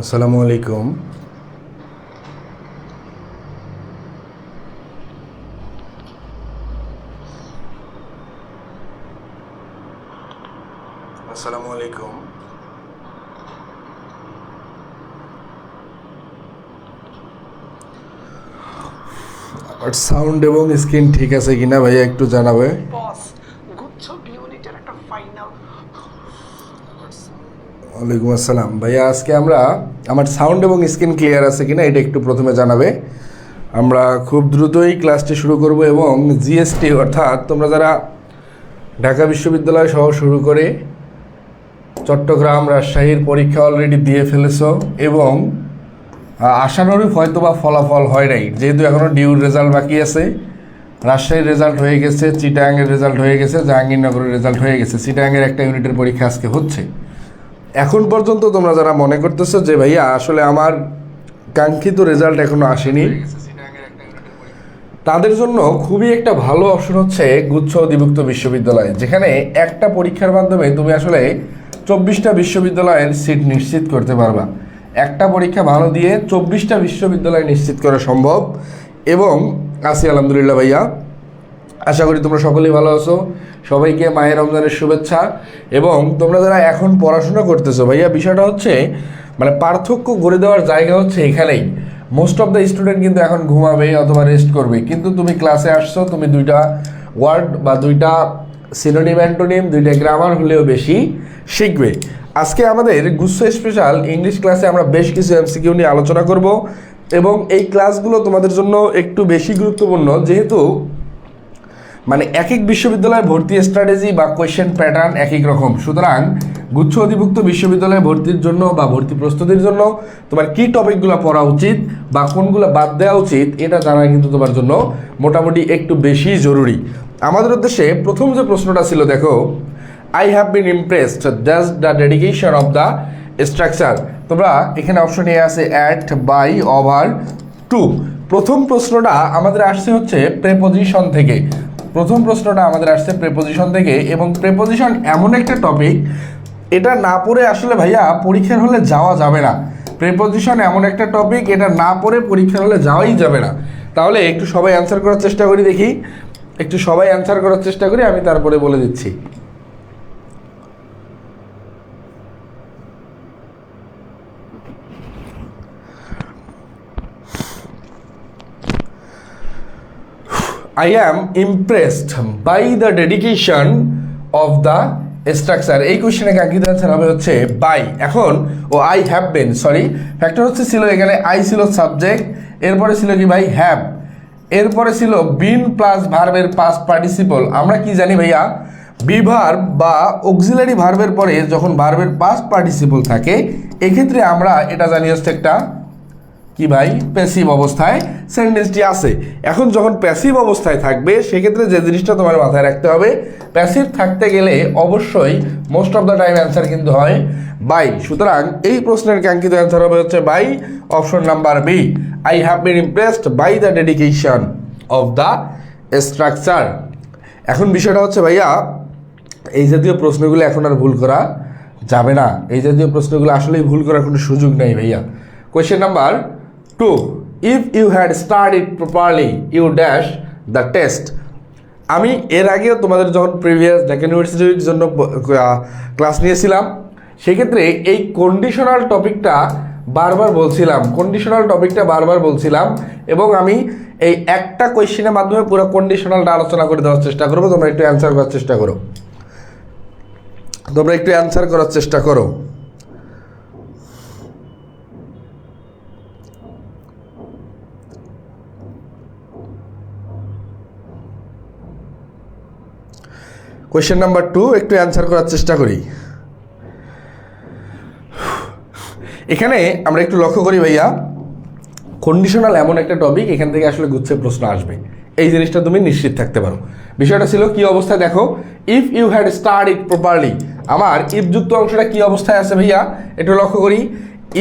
আসসালামু আলাইকুম। আসসালামু আলাইকুম। আর সাউন্ড এবং স্ক্রিন ঠিক আছে কিনা ভাইয়া একটু জানাবে। বস গুচ্ছ বি ইউনিটের একটা ফাইনাল। ওয়ালাইকুম আসসালাম ভাইয়া, আজকে আমরা আমার সাউন্ড এবং স্ক্রিন ক্লিয়ার আছে কিনা এটা একটু প্রথমে জানাবে। আমরা খুব দ্রুতই ক্লাসটি শুরু করব এবং জিএসটি অর্থাৎ তোমরা যারা ঢাকা বিশ্ববিদ্যালয় সহ শুরু করে চট্টগ্রাম রাজশাহীর পরীক্ষা অলরেডি দিয়ে ফেলেছো এবং আশানুরূপ হয়তো বা ফলাফল হয় নাই, যেহেতু এখনও ডিউর রেজাল্ট বাকি আছে। রাজশাহীর রেজাল্ট হয়ে গেছে, চিটাগাংয়ের রেজাল্ট হয়ে গেছে, জাহাঙ্গীরনগরের রেজাল্ট হয়ে গেছে, চিটাগাংয়ের একটা ইউনিটের পরীক্ষা আজকে হচ্ছে। এখন পর্যন্ত তোমরা যারা মনে করতেছো যে ভাইয়া আসলে আমার কাঙ্ক্ষিত রেজাল্ট এখনও আসেনি, তাদের জন্য খুবই একটা ভালো অপশন হচ্ছে গুচ্ছ অধিভুক্ত বিশ্ববিদ্যালয়, যেখানে একটা পরীক্ষার মাধ্যমে তুমি আসলে 24টা বিশ্ববিদ্যালয়ের সিট নিশ্চিত করতে পারবা। একটা পরীক্ষা ভালো দিয়ে 24টা বিশ্ববিদ্যালয় নিশ্চিত করা সম্ভব। এবং আছি আলহামদুলিল্লাহ ভাইয়া, আশা করি তোমরা সকলেই ভালো আছো। সবাইকে মাহের রমজানের শুভেচ্ছা। এবং তোমরা যারা এখন পড়াশোনা করতেছো ভাইয়া, বিষয়টা হচ্ছে মানে পার্থক্য গড়ে দেওয়ার জায়গা হচ্ছে এখানেই। মোস্ট অফ দ্য স্টুডেন্ট কিন্তু এখন ঘুমাবে অথবা রেস্ট করবে, কিন্তু তুমি ক্লাসে আসছো, তুমি দুইটা ওয়ার্ড বা দুইটা সিনোনিম অ্যান্টোনিম, দুইটা গ্রামার হলেও বেশি শিখবে। আজকে আমাদের গুচ্ছ স্পেশাল ইংলিশ ক্লাসে আমরা বেশ কিছু এমসিকিউ নিয়ে আলোচনা করব এবং এই ক্লাসগুলো তোমাদের জন্য একটু বেশি গুরুত্বপূর্ণ, যেহেতু মানে এক এক বিশ্ববিদ্যালয়ে ভর্তি স্ট্র্যাটেজি বা কোয়েশ্চেন প্যাটার্ন এক এক রকম। সুতরাং গুচ্ছ অধিভুক্ত বিশ্ববিদ্যালয়ে ভর্তির জন্য বা ভর্তি প্রস্তুতির জন্য তোমার কী টপিকগুলো পড়া উচিত বা কোনগুলো বাদ দেওয়া উচিত এটা জানা কিন্তু তোমার জন্য মোটামুটি একটু বেশি জরুরি। আমাদের উদ্দেশ্যে প্রথম যে প্রশ্নটা ছিল, দেখো, I have been impressed that's the dedication of the structure. তোমরা এখানে অপশন এ আছে অ্যাট, বাই, ওভার, টু। প্রথম প্রশ্নটা আমাদের আসছে হচ্ছে প্রেপোজিশন থেকে। প্রথম প্রশ্নটা আমাদের আসছে প্রেপোজিশন থেকে, এবং প্রেপোজিশন এমন একটা টপিক, এটা না পড়ে আসলে ভাইয়া পরীক্ষার হলে যাওয়া যাবে না। প্রেপোজিশন এমন একটা টপিক, এটা না পড়ে পরীক্ষার হলে যাওয়াই যাবে না। তাহলে একটু সবাই অ্যান্সার করার চেষ্টা করি, দেখি একটু সবাই অ্যান্সার করার চেষ্টা করি, আমি তারপরে বলে দিচ্ছি। I am impressed by the dedication of the structure। এই কোশ্চেনে কাঙ্ক্ষিত অ্যান্সার হবে হচ্ছে বাই। এখন I have bin, sorry, factor হচ্ছে ছিল এখানে আই ছিল সাবজেক্ট, এরপরে ছিল কি ভাই হ্যাভ, এরপরে ছিল বিন প্লাস ভার্বের পাস্ট পার্টিসিপল। আমরা কি জানি ভাইয়া, বি ভার্ব বা অক্সিলারি ভার্বের পরে যখন ভার্বের পাস্ট পার্টিসিপল থাকে, এক্ষেত্রে আমরা এটা জানি হচ্ছে একটা কি ভাই, প্যাসিভ অবস্থায় সেন্টেন্সটি আছে। এখন যখন প্যাসিভ অবস্থায় থাকবে, সেক্ষেত্রে যে জিনিসটা তোমার মাথায় রাখতে হবে, প্যাসিভ থাকতে গেলে অবশ্যই most of the time answer কিন্তু হয় বাই। সুতরাং এই প্রশ্নের কাঙ্ক্ষিত অ্যান্সার হবে হচ্ছে by, option number B. I have been impressed by the dedication of the structure. এখন বিষয়টা হচ্ছে ভাইয়া, এই জাতীয় প্রশ্নগুলো এখন আর ভুল করা যাবে না। এই জাতীয় প্রশ্নগুলো আসলেই ভুল করার কোনো সুযোগ নেই ভাইয়া। Question number 2, if you had studied properly you dash the test। আমি এর আগেও তোমাদের যখন প্রিভিয়াস ঢাকা ইউনিভার্সিটির জন্য ক্লাস নিয়েছিলাম, সেক্ষেত্রে এই কন্ডিশনাল টপিকটা বারবার বলছিলাম, এবং আমি এই একটা কোয়েশ্চেনের মাধ্যমে পুরো কন্ডিশনালটা আলোচনা করে দেওয়ার চেষ্টা করবো। তোমরা একটু অ্যান্সার করার চেষ্টা করো। কোয়েশ্চেন নাম্বার 2 একটু অ্যান্সার করার চেষ্টা করি। এখানে আমরা একটু লক্ষ্য করি ভাইয়া, কন্ডিশনাল এমন একটা টপিক, এখান থেকে আসলে গুচ্ছের প্রশ্ন আসবে, এই জিনিসটা তুমি নিশ্চিত থাকতে পারো। বিষয়টা ছিল কি অবস্থায়, দেখো, if you had studied properly. আমার ইফ যুক্ত অংশটা কি অবস্থায় আছে ভাইয়া, একটু লক্ষ্য করি।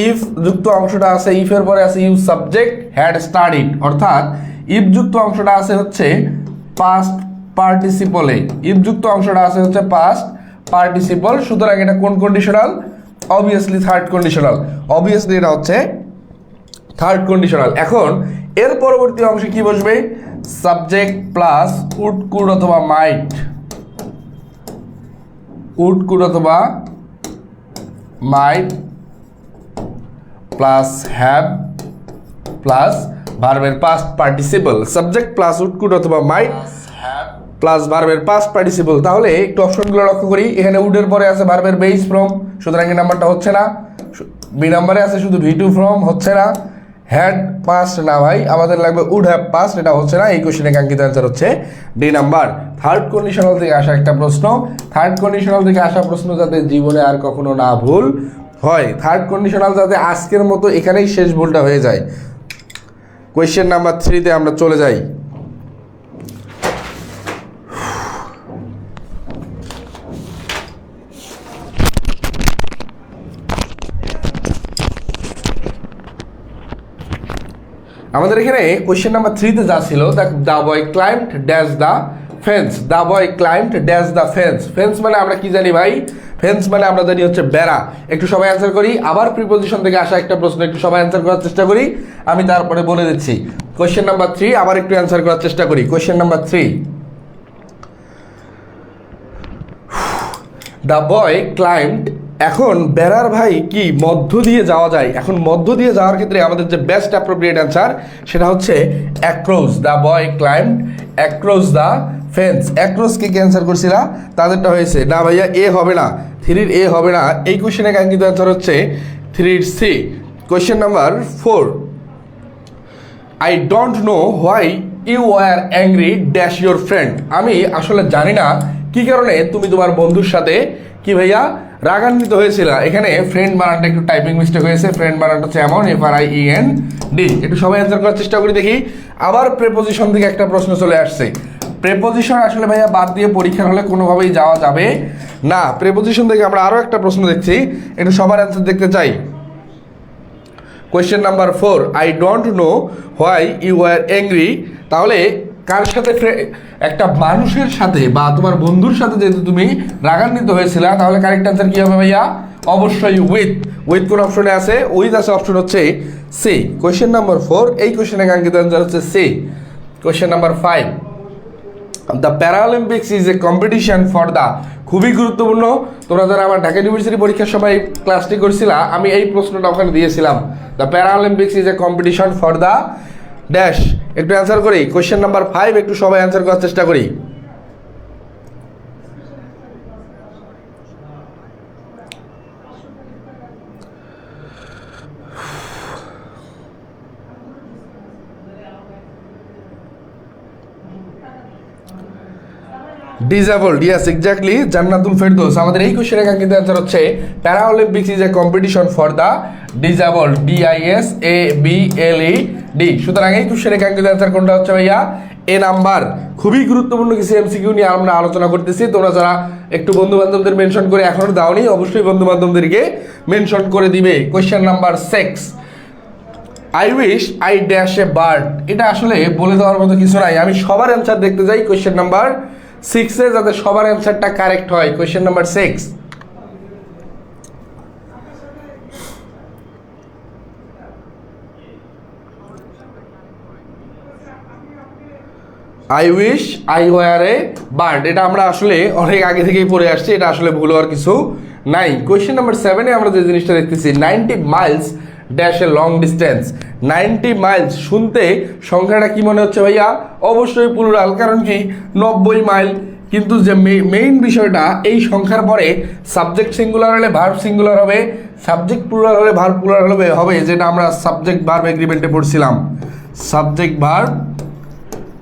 ইফ যুক্ত অংশটা আছে, ইফের পরে আছে ইউ সাবজেক্ট হ্যাড স্টাডিড, অর্থাৎ ইফ যুক্ত অংশটা আছে হচ্ছে পাস্ট পার্টিসিপলে, ইফ যুক্ত অংশটা আছে হচ্ছে পাস্ট পার্টিসিপল। সুতরাং এটা কোন conditional, obviously third conditional, obviously এটা হচ্ছে থার্ড কন্ডিশনাল। এখন এর পরবর্তী অংশে কি বসবে? সাবজেক্ট প্লাস উড কুড অথবা মাইট, উড কুড অথবা মাইট প্লাস হ্যাভ প্লাস ভার্বের past participle. Subject plus would could অথবা মাইট প্লাস ভার্বের পাস্ট পার্টিসিপল। তাহলে একটু অপশনগুলো লক্ষ্য করি। এখানে উডের পরে আছে ভার্বের বেস ফ্রম, সুতরাং এই নাম্বারটা হচ্ছে না। বি নাম্বারে আছে শুধু V2 ফ্রম, হচ্ছে না। হ্যাড পাস্ট না ভাই, আমাদের লাগবে উড হ্যাভ পাস্ট, এটা হচ্ছে না। এই কোশ্চেনে কাঙ্ক্ষিত অ্যান্সার হচ্ছে ডি নাম্বার। থার্ড কন্ডিশনাল থেকে আসা একটা প্রশ্ন, থার্ড কন্ডিশনাল থেকে আসা প্রশ্ন যাতে জীবনে আর কখনো না ভুল হয়, থার্ড কন্ডিশনাল যাতে আজকের মতো এখানেই শেষ ভুলটা হয়ে যায়। কোয়েশ্চেন নাম্বার 3-তে আমরা চলে যাই। আমাদের এখানে কোয়েশ্চেন নাম্বার 3-তে যা ছিল, the boy climbed dash the fence, the boy climbed dash the fence. Fence মানে আমরা কি জানি ভাই? ফেন্স মানে আমরা জানি হচ্ছে বেড়া। একটু সবাই অ্যান্সার করি। আবার প্রিপোজিশন থেকে আসা একটা প্রশ্ন, একটু সবাই অ্যান্সার করার চেষ্টা করি, আমি তারপরে বলে দিচ্ছি। কোয়েশ্চেন নাম্বার 3 আবার একটু অ্যান্সার করার চেষ্টা করি। Question number 3, the boy climbed, এখন বেড়ার ভাই কি মধ্য দিয়ে যাওয়া যায়? এখন মধ্য দিয়ে যাওয়ার ক্ষেত্রে আমাদের যে বেস্ট অ্যাপ্রোপ্রিয়েট অ্যান্সার সেটা হচ্ছে across. The boy climbed across the fence. অ্যাক্রসকে কি অ্যান্সার করছিলা? তাদেরটা হয়েছে না ভাইয়া, এ হবে না, 3-র এ হবে না। এই কোশ্চেনে কাঙ্ক্ষিত অ্যান্সার হচ্ছে 3-র C. Question number 4, I don't know why you are angry dash your friend. আমি আসলে জানি না কি কারণে তুমি তোমার বন্ধুর সাথে কি ভাইয়া রাগান্বিত হয়েছিল। এখানে ফ্রেন্ড বানানটা একটু টাইপিং মিস্টেক হয়েছে। ফ্রেন্ড বানানটা হচ্ছে এমন, FRIEND। একটু সবাই অ্যান্সার করার চেষ্টা করি দেখি। আবার প্রেপোজিশন থেকে একটা প্রশ্ন চলে আসছে। প্রেপোজিশন আসলে ভাইয়া বাদ দিয়ে পরীক্ষার হলে কোনোভাবেই যাওয়া যাবে না। প্রেপোজিশন থেকে আমরা আরও একটা প্রশ্ন দেখছি, একটু সবার অ্যান্সার দেখতে চাই। Question number 4, I don't know why you are angry. তাহলে কার সাথে? একটা মানুষের সাথে বা তোমার বন্ধুর সাথে যেহেতু তুমি রাগান্বিত হয়েছিল, তাহলে কারেক্ট অ্যান্সার কী হবে ভাইয়া? অবশ্যই উইথ। উইথ কোন অপশনে আছে? উইথ আছে, অপশন হচ্ছে সি। কোয়েশ্চেন নাম্বার 4, এই কোয়েশ্চেনে কাঙ্ক্ষিত অ্যান্সার হচ্ছে C. Question number 5, the Paralympics is a competition for the, খুবই গুরুত্বপূর্ণ। তোমরা যারা আমার ঢাকা ইউনিভার্সিটি পরীক্ষার সময় ক্লাসটি করছিলা, আমি এই প্রশ্নটা ওখানে দিয়েছিলাম। The Paralympics is a competition for the dash. একটু অ্যান্সার করি। কোয়েশ্চেন নাম্বার 5 একটু সবাই অ্যান্সার করার চেষ্টা করি। Disabled, yes exactly, Jannatul Ferdous. আমাদের এই কোশ্চেনের কাঙ্ক্ষিত অ্যান্সার হচ্ছে Paralympics is a competition for the disabled, DISABLED। সুতরাং এই কোশ্চেনের কাঙ্ক্ষিত অ্যান্সার কোনটা হচ্ছে ভাইয়া? এ নাম্বার। খুবই গুরুত্বপূর্ণ কিছু MCQ নিয়ে আমরা আলোচনা করতেছি। তোমরা যারা একটু বন্ধু বান্ধবদের মেনশন করে এখনো দাওনি, অবশ্যই বন্ধু বান্ধবদেরকে মেনশন করে দিবে। Question number 6, I wish I dash a bird. এটা আসলে বলে দেওয়ার মতো কিছু নাই, আমি সবার অ্যান্সার দেখতে যাই। কোয়েশ্চেন নাম্বার 6-এ যাতে সবার অ্যান্সারটা কারেক্ট হয়। Question number 6, I wish I were a bird. এটা আমরা আসলে অনেক আগে থেকেই পড়ে আসছি, এটা আসলে ভুল হওয়ার কিছু নাই। কোয়েশ্চেন নাম্বার 7-এ আমরা যে জিনিসটা দেখতেছি, 90 Miles dash a long distance. 90 Miles শুনতে সংখ্যাটা কি মনে হচ্ছে ভাইয়া? অবশ্যই প্লুরাল, কারণ কি 90 মাইল। কিন্তু যে মেইন বিষয়টা, এই সংখ্যার পরে সাবজেক্ট সিঙ্গুলার হলে ভার্ব সিঙ্গুলার হবে, সাবজেক্ট প্লুরাল হলে ভার্ব প্লুরাল হবে, যেটা আমরা সাবজেক্ট ভার্ব এগ্রিমেন্টে পড়ছিলাম। সাবজেক্ট ভার্ব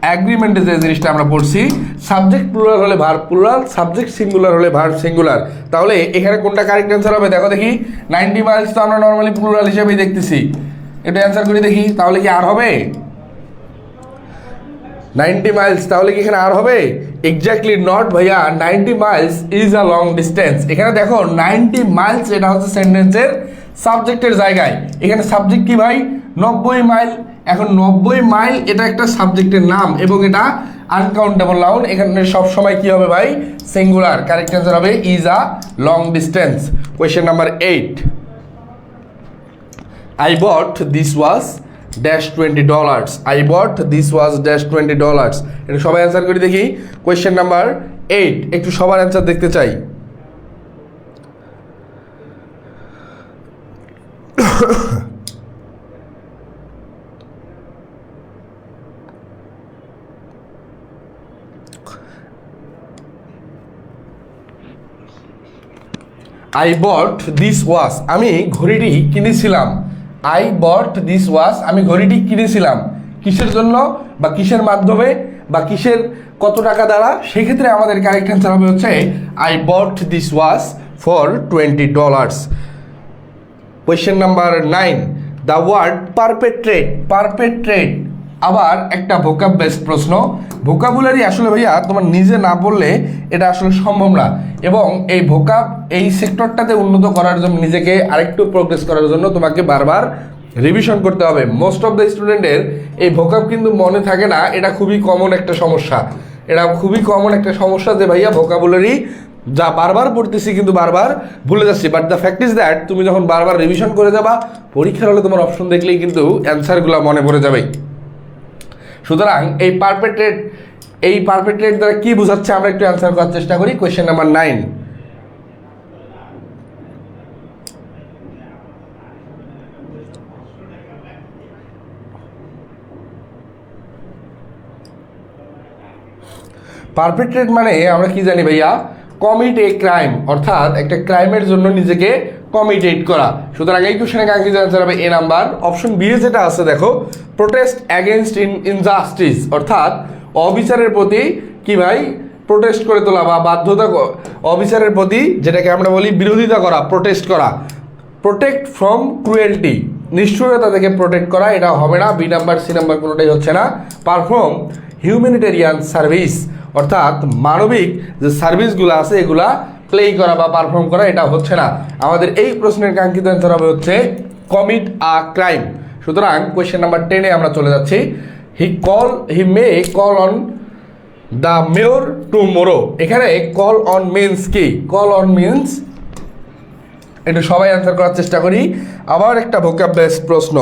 অ্যাগ্রিমেন্টে যে জিনিসটা আমরা পড়ছি, সাবজেক্ট প্লুরাল হলে ভার্ব প্লুরাল, সাবজেক্ট সিঙ্গুলার হলে ভার্ব সিঙ্গুলার। তাহলে এখানে কোনটা কারেক্ট অ্যান্সার হবে? দেখো দেখি। 90 মাইলস তো আমরা নর্মালি প্লুরাল হিসেবেই দেখতেছি, এটা অ্যান্সার করে দেখি। তাহলে কি আর হবে? 90 মাইলস, তাহলে কি এখানে আর হবে? এক্স্যাক্টলি নট ভাইয়া। 90 Miles is a long distance. এখানে দেখো 90 মাইলস, এটা হচ্ছে সেন্টেন্সের সাবজেক্টের জায়গায়। এখানে সাবজেক্ট কি ভাই? 90 মাইল। এখন 90 মাইল এটা একটা সাবজেক্টের নাম এবং এটা আনকাউন্টেবল নাউন। এখানে সবসময় কি হবে ভাই? সিঙ্গুলার। কারেক্ট অ্যান্সার হবে is a long distance. Question number 8, I bought this was dash $20. I bought this was dash $20. এটা সবাই অ্যান্সার করে দেখি। কোয়েশ্চেন নাম্বার 8, একটু সবার অ্যান্সার দেখতে চাই। I bought this watch, আমি ঘড়িটি কিনেছিলাম। I bought this watch, আমি ঘড়িটি কিনেছিলাম। কিসের জন্য বা কিসের মাধ্যমে বা কিসের কত টাকা দ্বারা, সেক্ষেত্রে আমাদের কারেক্ট অ্যান্সার হবে হচ্ছে I bought this watch for $20. Question number 9, the word perpetrate, perpetrate আবার একটা ভোকাব বেসড প্রশ্ন। ভোকাবুলারি আসলে ভাইয়া তোমার নিজে না পড়লে এটা আসলে সম্ভব না, এবং এই ভোকাব এই সেক্টরটাতে উন্নত করার জন্য, নিজেকে আরেকটু প্রোগ্রেস করার জন্য তোমাকে বারবার রিভিশন করতে হবে। মোস্ট অফ দ্য স্টুডেন্টের এই ভোকাব কিন্তু মনে থাকে না, এটা খুবই কমন একটা সমস্যা। এটা খুবই কমন একটা সমস্যা যে ভাইয়া ভোকাবুলারি যা বারবার পড়তেছি কিন্তু বারবার ভুলে যাচ্ছি। But the fact is that তুমি যখন বারবার রিভিশন করে যাবা, পরীক্ষার হলে তোমার অপশন দেখলেই কিন্তু অ্যান্সারগুলো মনে পড়ে যাবে। সুতরাং এই পারপেট্রেট দ্বারা কি বোঝাচ্ছে আমরা একটু অ্যান্সার করার চেষ্টা করি। কোয়েশ্চেন নাম্বার 9, পারপেট্রেট মানে আমরা কি জানি ভাইয়া, কমিট এ ক্রাইম, অর্থাৎ একটা ক্রাইমের জন্য নিজেকে কমিটেড করা। সুতরাং এই কোশ্চেনে কাঙ্ক্ষিত অ্যান্সার হবে এ নাম্বার। অপশন বি এ যেটা আছে দেখো, প্রোটেস্ট অ্যাগেনস্ট ইনজাস্টিস, অর্থাৎ অবিচারের প্রতি কি ভাই প্রোটেস্ট করে তোলা বা বাধ্যতা, অবিচারের প্রতি যেটাকে আমরা বলি বিরোধিতা করা, প্রোটেস্ট করা। প্রোটেক্ট ফ্রম ক্রুয়েলটি, নিষ্ঠুরতা থেকে প্রোটেক্ট করা, এটা হবে না। বি নাম্বার সি নাম্বার কোনোটাই হচ্ছে না। পারফর্ম হিউম্যানিটেরিয়ান সার্ভিস, অর্থাৎ মানবিক যে সার্ভিসগুলো আছে এগুলা প্লে করা বা পারফর্ম করা, এটা হচ্ছে না। আমাদের এই প্রশ্নের কাঙ্ক্ষিত অ্যান্সার হবে হচ্ছে কমিট আ ক্রাইম। সুতরাং কোয়েশ্চেন নাম্বার 10 আমরা চলে যাচ্ছি। He may call on the mayor tomorrow, এখানে কল অন মিন্স কি? কল অন মিন্স, একটু সবাই অ্যান্সার করার চেষ্টা করি। আবার একটা ভোকাব বেসড প্রশ্ন,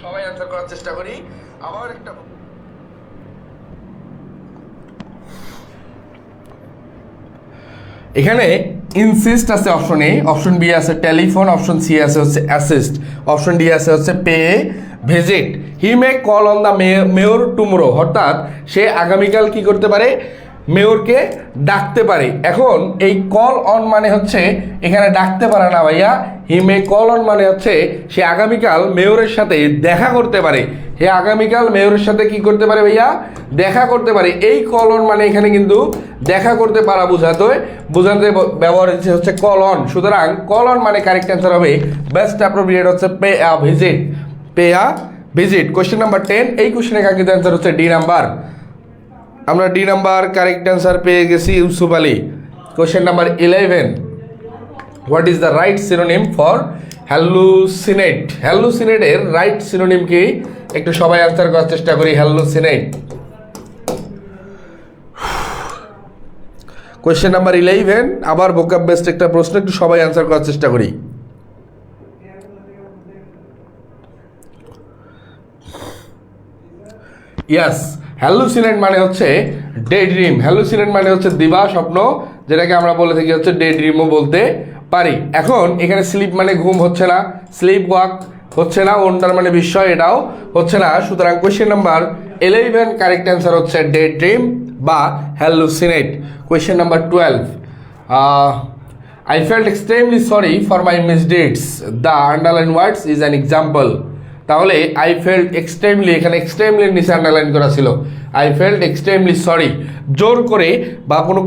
সবাই অ্যান্সার করার চেষ্টা করি। আবার একটা এখানে ইনসিস্ট আছে অপশন এ, অপশন বি আছে টেলিফোন, অপশন সি আছে হচ্ছে অ্যাসিস্ট, অপশন ডি আছে হচ্ছে pay visit. He may call on the mayor tomorrow, অর্থাৎ সে আগামীকাল কি করতে পারে? মেয়রকে ডাকতে পারে। এখন এই কল অন মানে হচ্ছে এখানে ডাকতে পারে না ভাইয়া, হি মে কল অন মানে হচ্ছে সে আগামীকাল মেয়রের সাথে দেখা করতে পারে। হে আগামীকাল মেয়রের সাথে কি করতে পারে ভাইয়া? দেখা করতে পারে। এই কল অন মানে এখানে কিন্তু দেখা করতে পারা বোঝাতে ব্যবহার হচ্ছে কল অন। সুতরাং কল অন মানে কারেক্ট অ্যান্সার হবে, বেস্ট অ্যাপ্রোপ্রিয়েট হচ্ছে pay a visit, pay a visit. Question number 10, এই কোয়েশ্চেনের কাঙ্ক্ষিত অ্যান্সার হচ্ছে ডি নাম্বার। আমরা ডি নাম্বার কারেক্ট অ্যান্সার পেয়ে গেছি Yusuf Ali. Question number 11, what is the right synonym for hallucinate? হ্যালুসিনেটের রাইট সিনোনিম কি? একটু সবাই অ্যান্সার করার চেষ্টা করি। হ্যালুসিনেট, কোয়েশ্চেন নাম্বার 11, আবার ভোকাব বেসড একটা প্রশ্ন, একটু সবাই অ্যান্সার করার চেষ্টা করি। ইয়াস, হ্যালুসিনেট মানে হচ্ছে ডে ড্রিম। হ্যালুসিনেট মানে হচ্ছে দিবা স্বপ্ন, যেটাকে আমরা বলে থাকি হচ্ছে ডে ড্রিমও বলতে পারি। এখন এখানে স্লিপ মানে ঘুম হচ্ছে না, স্লিপ ওয়াক হচ্ছে না, ওন্ডার মানে বিস্ময় এটাও হচ্ছে না। সুতরাং কোয়েশ্চেন নাম্বার 11 কারেক্ট অ্যান্সার হচ্ছে ডে ড্রিম বা hallucinate. Question number 12, I felt extremely sorry for my misdeeds. The underlined words is an example. তাহলে আই ফেল্ট এক্সট্রিমলি, এখানে এক্সট্রিমলির নিচে আন্ডারলাইন করা ছিল। আই ফেল্ট এক্সট্রিমলি সরি, জোর করে বা কোনো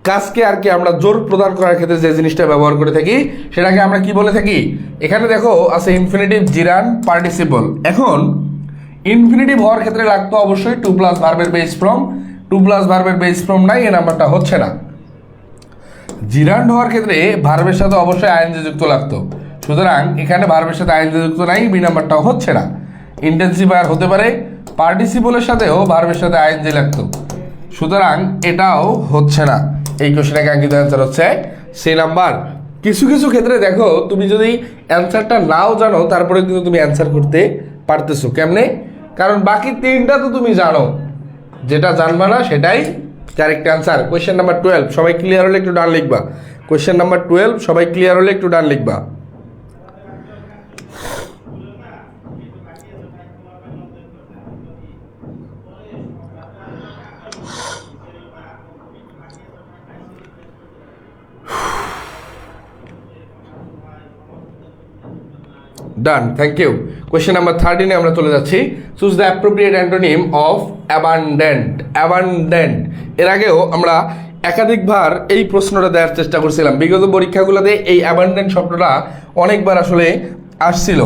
কাজকে আর কি আমরা জোর প্রদান করার ক্ষেত্রে যে জিনিসটা ব্যবহার করে থাকি সেটাকে আমরা কি বলে থাকি? এখানে দেখো আছে ইনফিনিটিভ, জিরান, পার্টিসিপল। এখন ইনফিনিটিভ হওয়ার ক্ষেত্রে লাগতো অবশ্যই টু প্লাস ভার্বের বেস ফ্রম, টু প্লাস ভার্বের বেস ফ্রম নাই, এই নাম্বারটা হচ্ছে না। জিরান্ড হওয়ার ক্ষেত্রে ভার্বের সাথে অবশ্যই আইএনজি যুক্ত লাগতো, সুতরাং এখানে ভার্বের সাথে আইএনজি যুক্ত নাই, বি নাম্বারটাও হচ্ছে না। ইন্টেন্সিফায়ার হতে পারে, পার্টিসিপলের সাথেও ভার্বের সাথে আইএনজি লাগতো, সুতরাং এটাও হচ্ছে না। এই কোশ্চেনে কাঙ্ক্ষিত অ্যান্সার হচ্ছে সি নাম্বার। কিছু কিছু ক্ষেত্রে দেখো তুমি যদি অ্যান্সারটা নাও জানো তারপরে কিন্তু তুমি অ্যান্সার করতে পারতেছো। কেমনে? কারণ বাকি তিনটা তো তুমি জানো, যেটা জানবা না সেটাই কারেক্ট অ্যান্সার। কোয়েশ্চেন নাম্বার 12 সবাই ক্লিয়ার হলে একটু ডান লিখবা। কোয়েশ্চেন নাম্বার 12 সবাই ক্লিয়ার হলে একটু ডান লিখবা। ডান, থ্যাংক ইউ। কোয়েশ্চেন নাম্বার 13 আমরা চলে যাচ্ছি। Choose the appropriate antonym of abundant. Abundant এর আগেও আমরা একাধিকবার এই প্রশ্নটা দেওয়ার চেষ্টা করছিলাম। বিগত পরীক্ষাগুলোতে এই অ্যাবান্ডেন্ট শব্দটা অনেকবার আসলে আসছিল।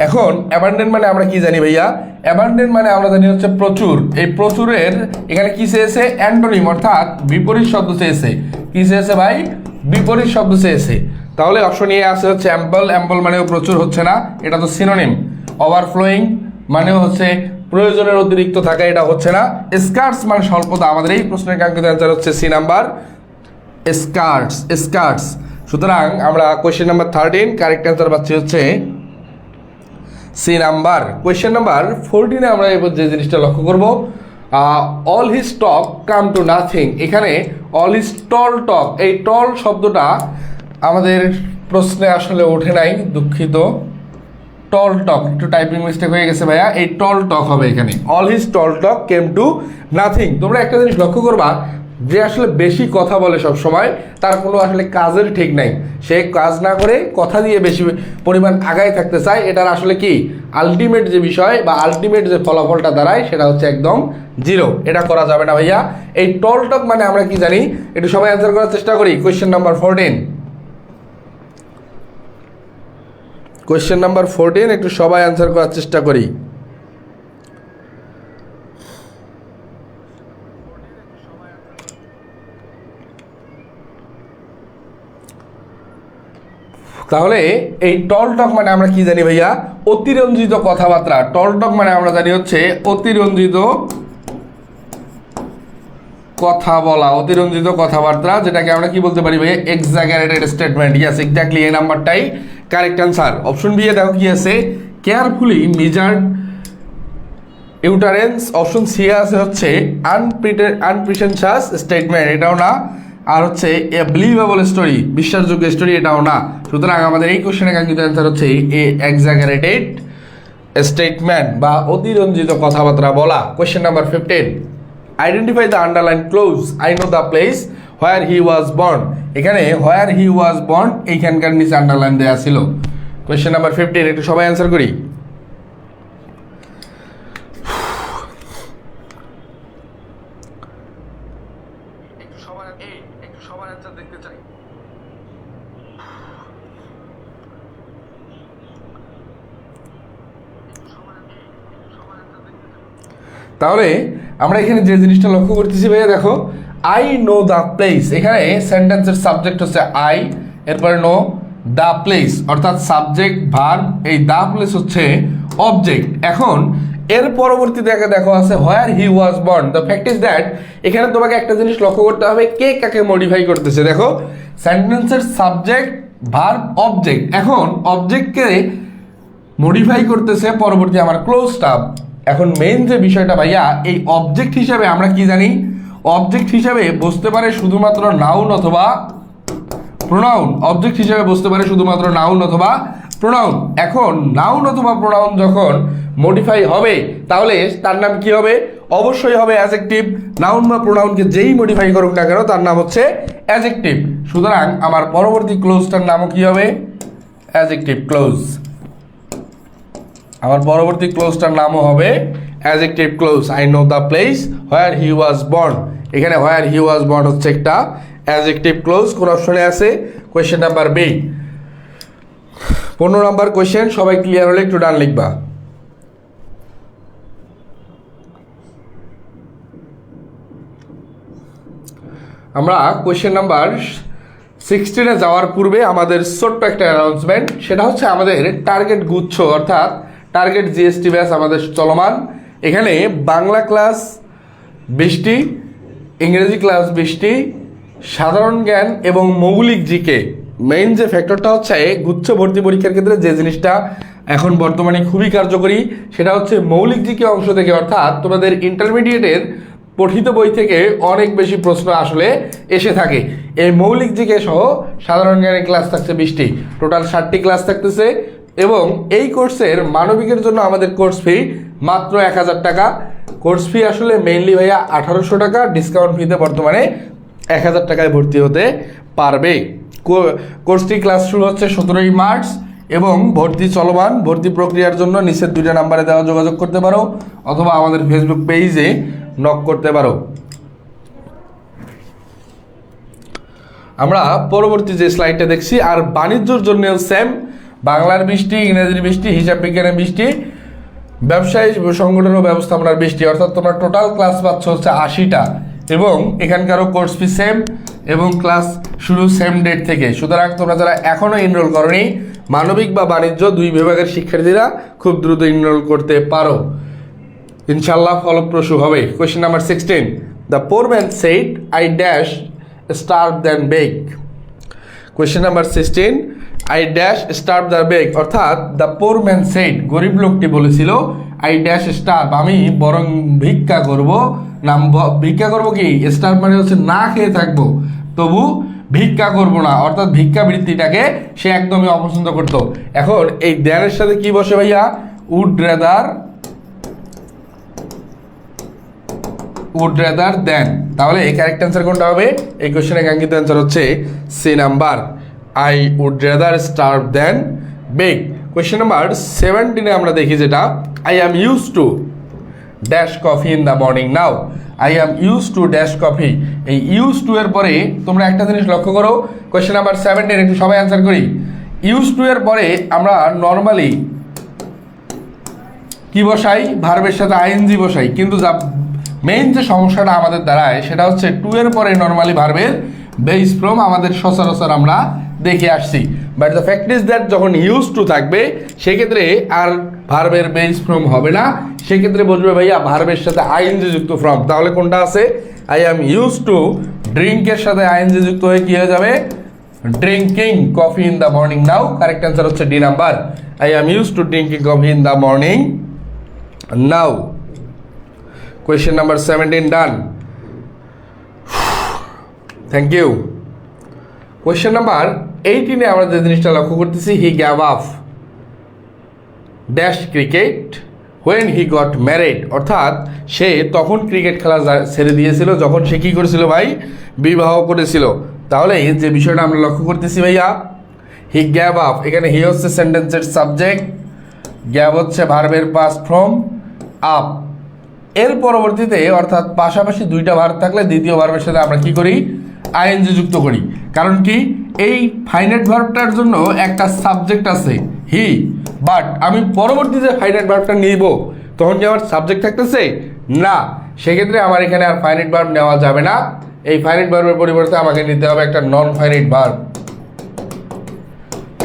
এখন অ্যাবান্ডেন্ট মানে আমরা কি জানি ভাইয়া? অ্যাবান্ডেন্ট মানে আমরা জানি হচ্ছে প্রচুর। এই প্রচুরের এখানে কি চেয়েছে? অ্যান্টোনিম অর্থাৎ বিপরীত শব্দ চেয়েছে। কি চেয়েছে ভাই? বিপরীত শব্দ চেয়েছে। তাহলে অপশন এ আছে হচ্ছে অ্যাম্পল। অ্যাম্পল মানেও প্রচুর হচ্ছে না, এটা তো সিনোনিম। ওভারফ্লোয়িং মানেও হচ্ছে প্রয়োজনের অতিরিক্ত থাকা, এটা হচ্ছে না। স্কার্টস মানে স্বল্পতা। আমাদের এই প্রশ্নের কাঙ্ক্ষিত অ্যান্সার হচ্ছে সি নাম্বার, স্কার্টস। স্কার্টস। সুতরাং আমরা কোয়েশ্চেন নাম্বার 13 কারেক্ট অ্যান্সার পাচ্ছি হচ্ছে সি নাম্বার। কোয়েশ্চেন নাম্বার 14 আমরা এবার যে জিনিসটা লক্ষ্য করব, all his talk come to nothing. এখানে অল হিজ টল টক, এই টল শব্দটা আমাদের প্রশ্নে আসলে ওঠে নাই, দুঃখিত। টল টক, একটু টাইপিং মিস্টেক হয়ে গেছে ভাইয়া। এই টল টক হবে এখানে। All his tall talk came to nothing. তোমরা একটা জিনিস লক্ষ্য করবা, যে আসলে বেশি কথা বলে সব সময়, তার কোনো আসলে কাজের ঠিক নাই। সে কাজ না করে কথা দিয়ে বেশি পরিমাণ আগায় থাকতে চায়। এটার আসলে কি আলটিমেট যে বিষয় বা আলটিমেট যে ফলাফলটা দাঁড়ায় সেটা হচ্ছে একদম জিরো। এটা করা যাবে না ভাইয়া। এই টল টক মানে আমরা কি জানি একটু সবাই অ্যান্সার করার চেষ্টা করি। Question number 14। কোয়েশ্চেন নাম্বার 14 একটু সবাই অ্যান্সার করার চেষ্টা করি। তাহলে এই টল টক মানে আমরা কি জানি ভাইয়া? অতিরঞ্জিত কথাবার্তা। টল টক মানে আমরা জানি হচ্ছে অতিরঞ্জিত কথা বলা, অতিরঞ্জিত কথাবার্তা, যেটাকে আমরা কি বলতে পারি ভাইয়া? এক্সাগারেটেড স্টেটমেন্ট। ইয়েস, এক্স্যাক্টলি এই নাম্বারটাই কারেক্ট অ্যান্সার। অপশন বি এ দেখো কি আছে? Carefully measured utterance. Option C আছে হচ্ছে আনপ্রিটেনশাস স্টেটমেন্ট, এটাও না। আর হচ্ছে এ বিলিভেবল স্টোরি, বিশ্বাসযোগ্য স্টোরি, এটাও না। সুতরাং আমাদের এই কোশ্চেনের কাঙ্ক্ষিত অ্যান্সার হচ্ছে এ এক্সাগারেটেড স্টেটমেন্ট বা অতিরঞ্জিত কথাবার্তা বলা। Question number 15। Identify the underline close. I know the place where he was born. এখানে হোয়ার হি ওয়াজ বর্ন এইখানকার নিচে আন্ডারলাইন দেওয়া ছিল। কোয়েশ্চেন নাম্বার 15 একটু সবাই অ্যান্সার করি। তাহলে আমরা এখানে যে জিনিসটা লক্ষ্য করতেছি ভাইয়া দেখো, আই নো দ্য প্লেস। এখানে সেন্টেন্সের সাবজেক্ট হচ্ছে আই, এরপরে নো দ্য প্লেস অর্থাৎ সাবজেক্ট ভার্ব, এই দ্য প্লেস হচ্ছে অবজেক্ট। এখন এর পরবর্তীতে দেখো আছে where he was born. The fact is that এখানে তোমাকে একটা জিনিস লক্ষ্য করতে হবে, কে কাকে মডিফাই করতেছে। দেখো সেন্টেন্সের সাবজেক্ট ভার্ব অবজেক্ট। এখন অবজেক্টকে মডিফাই করতেছে পরবর্তী আমার ক্লোজ স্টাফ। এখন মেইন যে বিষয়টা ভাইয়া, এই অবজেক্ট হিসাবে আমরা কি জানি? অবজেক্ট হিসাবে বসতে পারে শুধুমাত্র নাউন অথবা প্রোনাউন। অবজেক্ট হিসাবে বসতে পারে শুধুমাত্র নাউন অথবা প্রোনাউন। এখন নাউন অথবা প্রোনাউন যখন মডিফাই হবে তাহলে তার নাম কি হবে? অবশ্যই হবে অ্যাডজেক্টিভ। নাউন বা প্রোনাউনকে যেই মডিফাই করুক না কেন তার নাম হচ্ছে অ্যাডজেক্টিভ। সুতরাং আমার পরবর্তী ক্লোজটার নামও কি হবে? Adjective clause. আমার পরবর্তী ক্লোজটার নামও হবে adjective clause. I know the place where he was born. এখানে হোয়ার হি ওয়াজ বর্ন হচ্ছে একটা অ্যাডজেক্টিভ ক্লোজ। কোন অপশনে আছে? Question number B. 15 নম্বর কোয়েশ্চেন, সবাই ক্লিয়ার হলে একটু ডান লিখবা। আমরা কোয়েশ্চেন নাম্বার 16-এ যাওয়ার পূর্বে আমাদের ছোট্ট একটা অ্যানাউন্সমেন্ট, সেটা হচ্ছে আমাদের টার্গেট গুচ্ছ অর্থাৎ টার্গেট জিএসটি ব্যাচ আমাদের চলমান। এখানে বাংলা ক্লাস 20টি, ইংরেজি ক্লাস 20টি, সাধারণ জ্ঞান এবং মৌলিক জিকে। মেইন যে ফ্যাক্টরটা হচ্ছে গুচ্ছ ভর্তি পরীক্ষার ক্ষেত্রে যে জিনিসটা এখন বর্তমানে খুবই কার্যকরী, সেটা হচ্ছে মৌলিক জিকে অংশ থেকে, অর্থাৎ তোমাদের ইন্টারমিডিয়েটের পঠিত বই থেকে অনেক বেশি প্রশ্ন আসলে এসে থাকে। এই মৌলিক জিকে সহ সাধারণ জ্ঞানের ক্লাস থাকছে 20টি, টোটাল 60টি ক্লাস থাকতেছে। এবং এই কোর্সের মানবিকের জন্য আমাদের কোর্স ফি মাত্র 1000 টাকা। কোর্স ফি আসলে মেইনলি ভাইয়া 1800 টাকা, ডিসকাউন্ট ফিতে বর্তমানে 1000 টাকায় ভর্তি হতে পারবে। কোর্সটি ক্লাস শুরু হচ্ছে 17ই মার্চ এবং ভর্তি চলমান। ভর্তি প্রক্রিয়ার জন্য নিচের 2টা নাম্বারে দেওয়া যোগাযোগ করতে পারো অথবা আমাদের ফেসবুক পেজে নক করতে পারো। আমরা পরবর্তী যে স্লাইডটা দেখছি, আর বাণিজ্যর জন্য সেম, বাংলার 20টি, ইংরেজির 20টি, হিসাব বিজ্ঞানের 20টি, ব্যবসায়ী সংগঠন ও ব্যবস্থাপনার 20টি, অর্থাৎ তোমরা টোটাল ক্লাস পাচ্ছ হচ্ছে 80টা। এবং এখানকারও কোর্স ফি সেম এবং ক্লাস শুরু সেম ডেট থেকে। সুতরাং তোমরা যারা এখনও এনরোল করনি, মানবিক বা বাণিজ্য 2 বিভাগের শিক্ষার্থীরা খুব দ্রুত এনরোল করতে পারো, ইনশাল্লাহ ফলপ্রসূ হবে। Question number 16, the poor man said I dash starve than beg. Question number 16, I dash starve the beg, অর্থাৎ দ্য পোর ম্যান সেড, গরিব লোকটি বলেছিল, আই ড্যাশ স্টার্ভ, আমি বরং ভিক্ষা করব, না ভিক্ষা করব কি, স্টার্ভ মানে হচ্ছে না খেয়ে থাকবো, তবু ভিক্ষা করব না, অর্থাৎ ভিক্ষাবৃত্তিটাকে সে একদমই অপছন্দ করতো। এখন এই দ্যানের সাথে কি বসে ভাইয়া, উড রেদার দেন। তাহলে এই কারেক্ট অ্যান্সার কোনটা হবে? এই কোশ্চেনের কাঙ্ক্ষিত অ্যান্সার হচ্ছে C number, I would rather starve then beg. Question number 17 আমরা দেখি যেটা, I am use to dash coffee in the morning now. I am use to dash coffee, এই ইউজ টু এর পরে তোমরা একটা জিনিস লক্ষ্য করো। কোয়েশ্চেন নাম্বার 17 একটু সবাই অ্যান্সার করি। ইউজ টু এর পরে আমরা নর্মালি কি বসাই, ভার্বের সাথে আইএনজি বসাই, কিন্তু যা মেইন যে সমস্যাটা আমাদের দাঁড়ায় সেটা হচ্ছে 2 এর পরে নর্মালি ভার্বের বেস ফ্রম আমাদের সচরাচর আমরা দেখে আসছি। But the fact is that যখন ইউজ টু থাকবে সেক্ষেত্রে আর ভার্বের বেস ফ্রম হবে না, সেক্ষেত্রে বলবে ভাইয়া ভার্বের সাথে আইএনজি যুক্ত ফ্রম। তাহলে কোনটা আছে? আই অ্যাম ইউজ টু ড্রিঙ্কের সাথে আইএনজি যুক্ত হয়ে কি হয়ে যাবে, drinking coffee in the morning now. Correct answer হচ্ছে D number, I am use to drinking coffee in the morning now. Question number 17 done. Thank you. Question number 18 আমরা যে জিনিসটা লক্ষ্য করতেছি, he gave up dash cricket when he got married, অর্থাৎ সে তখন cricket খেলা ছেড়ে দিয়েছিল যখন সে কি করেছিল ভাই, বিবাহ করেছিল। তাহলে যে বিষয়টা আমরা লক্ষ্য করতেছি ভাইয়া, he gave up, এখানে he হচ্ছে সেন্টেন্সের সাবজেক্ট, gave হচ্ছে ভার্বের পাস্ট ফর্ম, আপ এর পরবর্তীতে, অর্থাৎ পাশাপাশি 2টা ভার্ব থাকলে দ্বিতীয় ভার্বের সাথে আমরা কি করি, আইএনজি যুক্ত করি। কারণ কি, এই ফাইনাইট ভার্বটার জন্য একটা সাবজেক্ট আছে হি, বাট আমি পরবর্তীতে ফাইনাইট ভার্বটা নিব, তখন কি আমার সাবজেক্ট থাকতেছে না, সেক্ষেত্রে আমার এখানে আর ফাইনাইট ভার্ব নেওয়া যাবে না। এই ফাইনাইট ভার্বের পরিবর্তে আমাকে নিতে হবে একটা নন ফাইনাইট ভার্ব,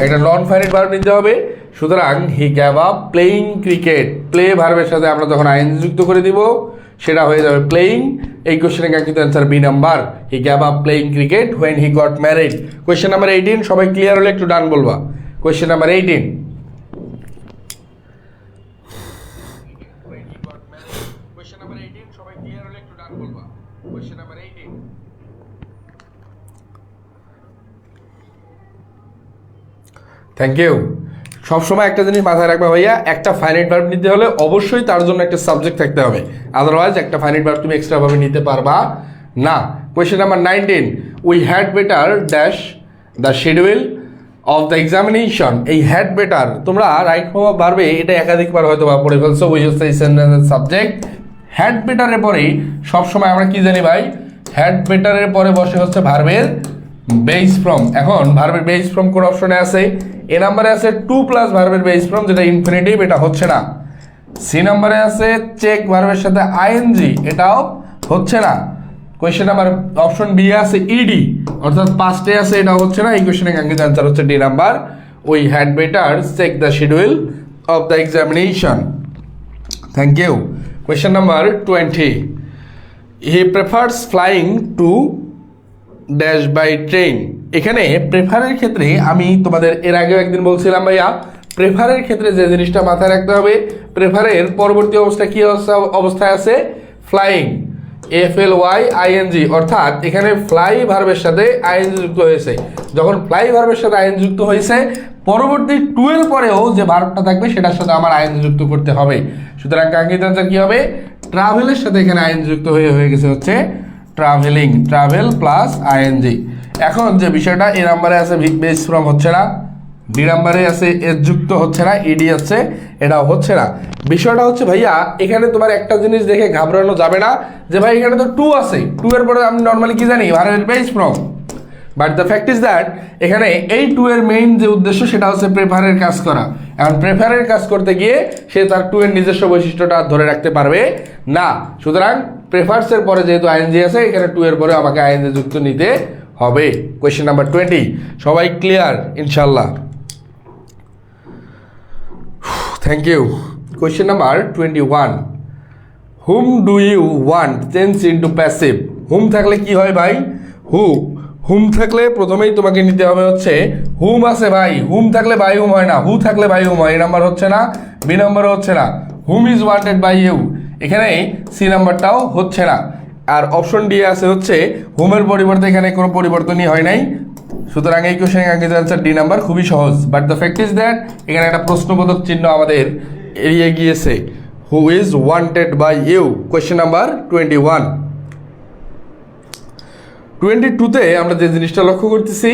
একটা নন ফাইনাইট ভার্ব নিতে হবে। সুতরাং হি gave up playing cricket, play ভার্বের সাথে আমরা যখন আইএনজি যুক্ত করে দিব সেটা হয়ে যাবে প্লেইং। এই কোশ্চেনের কাঙ্ক্ষিত answer B number, he gave up playing cricket when he got married. Question number 18 সবাই ক্লিয়ার হলে একটু ডান বলবা। কোয়েশ্চেন নাম্বার 18, কোয়েশ্চেন নাম্বার 18 সবাই ক্লিয়ার হলে একটু ডান বলবা। Question number 18, thank you. সবসময় একটা জিনিস মাথায় রাখবে ভাইয়া, একটা ফাইনাইট ভার্ব নিতে হলে অবশ্যই তার জন্য একটা সাবজেক্ট থাকতে হবে, আদারওয়াইজ একটা ফাইনাইট ভার্ব তুমি এক্সট্রা ভাবে নিতে পারবা না। Question number 19, we had better dash the schedule of the examination. এই হ্যাড বেটার তোমরা রাইট ফর্ম ভার্বে এটা একাধিকবার হয়তো বা পড়ে ফেলছো, উই হচ্ছে এই সেন্টেন্সের সাবজেক্ট। হ্যাড বেটারের পরে সবসময় আমরা কি জানি ভাই, হ্যাড বেটারের পরে বসে হচ্ছে ভার্বের বেস ফর্ম। এখন ভার্বের বেস ফর্ম কোন অপশনে আছে? এ নাম্বারে আছে 2 প্লাস ভার্বের বেস ফর্ম, যেটা ইনফিনিটিভ, এটা হচ্ছে না। সি নাম্বারে আছে চেক ভার্বের সাথে আইএনজি, এটাও হচ্ছে না। কোয়েশ্চেন নাম্বার অপশন বি আছে ইডি, অর্থাৎ পাস্টে আছে, এটাও হচ্ছে না। এই কোয়েশ্চেনের কাঙ্ক্ষিত অ্যান্সার হচ্ছে D number, we had better check the schedule of the examination. Thank you. Question number 20, he prefers flying to dash by train. এখানে প্রেফারের ক্ষেত্রে আমি তোমাদের এর আগেও একদিন বলছিলাম ভাইয়া, প্রেফারের ক্ষেত্রে যে জিনিসটা মাথায় রাখতে হবে, প্রেফারের পরবর্তী অবস্থা কি অবস্থায় আছে? ফ্লাইং, FLYING, অর্থাৎ এখানে ফ্লাই ভার্বের সাথে আইএনজি যুক্ত হয়েছে। যখন ফ্লাই ভার্বের সাথে আইএনজি যুক্ত হয়েছে, পরবর্তী টু এর পরেও যে ভার্বটা থাকবে সেটার সাথে আমার আইএনজি যুক্ত করতে হবে। সুতরাং কাঙ্ক্ষিত আনসার কি হবে? ট্রাভেলের সাথে এখানে আইএনজি যুক্ত হয়ে গেছে হচ্ছে ট্রাভেলিং, ট্রাভেল প্লাস আইএনজি। এখন যে বিষয়টা, এ নাম্বারে আছে বেস ফ্রম হচ্ছে না, ডি নাম্বারে আছে এস যুক্ত হচ্ছে না, ইডি আছে, এটাও হচ্ছে না। বিষয়টা হচ্ছে ভাইয়া, এখানে তোমার একটা জিনিস দেখে ঘাবড়ানো যাবে না যে ভাই এখানে তো টু আছে, টু এর পরে আমি নর্মালি কি জানি ভার্বের base form, but the fact is that এখানে এই টু এর মেইন যে উদ্দেশ্য সেটা হচ্ছে প্রেফারের কাজ করা। এখন প্রেফারের কাজ করতে গিয়ে সে তার টু এর নিজস্ব বৈশিষ্ট্যটা ধরে রাখতে পারবে না। সুতরাং প্রেফার্সের পরে যেহেতু আইএনজি আছে, এখানে টু এর পরে আমাকে আইএনজি যুক্ত নিতে হবে। কোয়েশ্চেন নাম্বার 20, সবাই ক্লিয়ার ইনশাল্লাহ? Thank you. Question number 21, whom do you want change into passive. Whom থাকলে কি হয় ভাই? হুম থাকলে প্রথমেই তোমাকে নিতে হবে হচ্ছে হুম আছে ভাই, হুম থাকলে বাই হুম হয় না, হু থাকলে বাই হুম হয়। এ নাম্বার হচ্ছে না, বি নাম্বারও হচ্ছে না। হুম ইজ ওয়ান্টেড বাই ইউ, এখানে সি নাম্বারটাও হচ্ছে না। আর অপশন ডি আছে হচ্ছে হুমের পরিবর্তে এখানে কোনো পরিবর্তনই হয় নাই। সুতরাং এই কোশ্চেনের আগে আনসার ডি নাম্বার, খুবই সহজ। But the fact is that এখানে একটা প্রশ্নবোধক চিহ্ন আমাদের এড়িয়ে গিয়েছে। Who is wanted by you, question number 21। 22তে আমরা যে জিনিসটা লক্ষ্য করতেছি,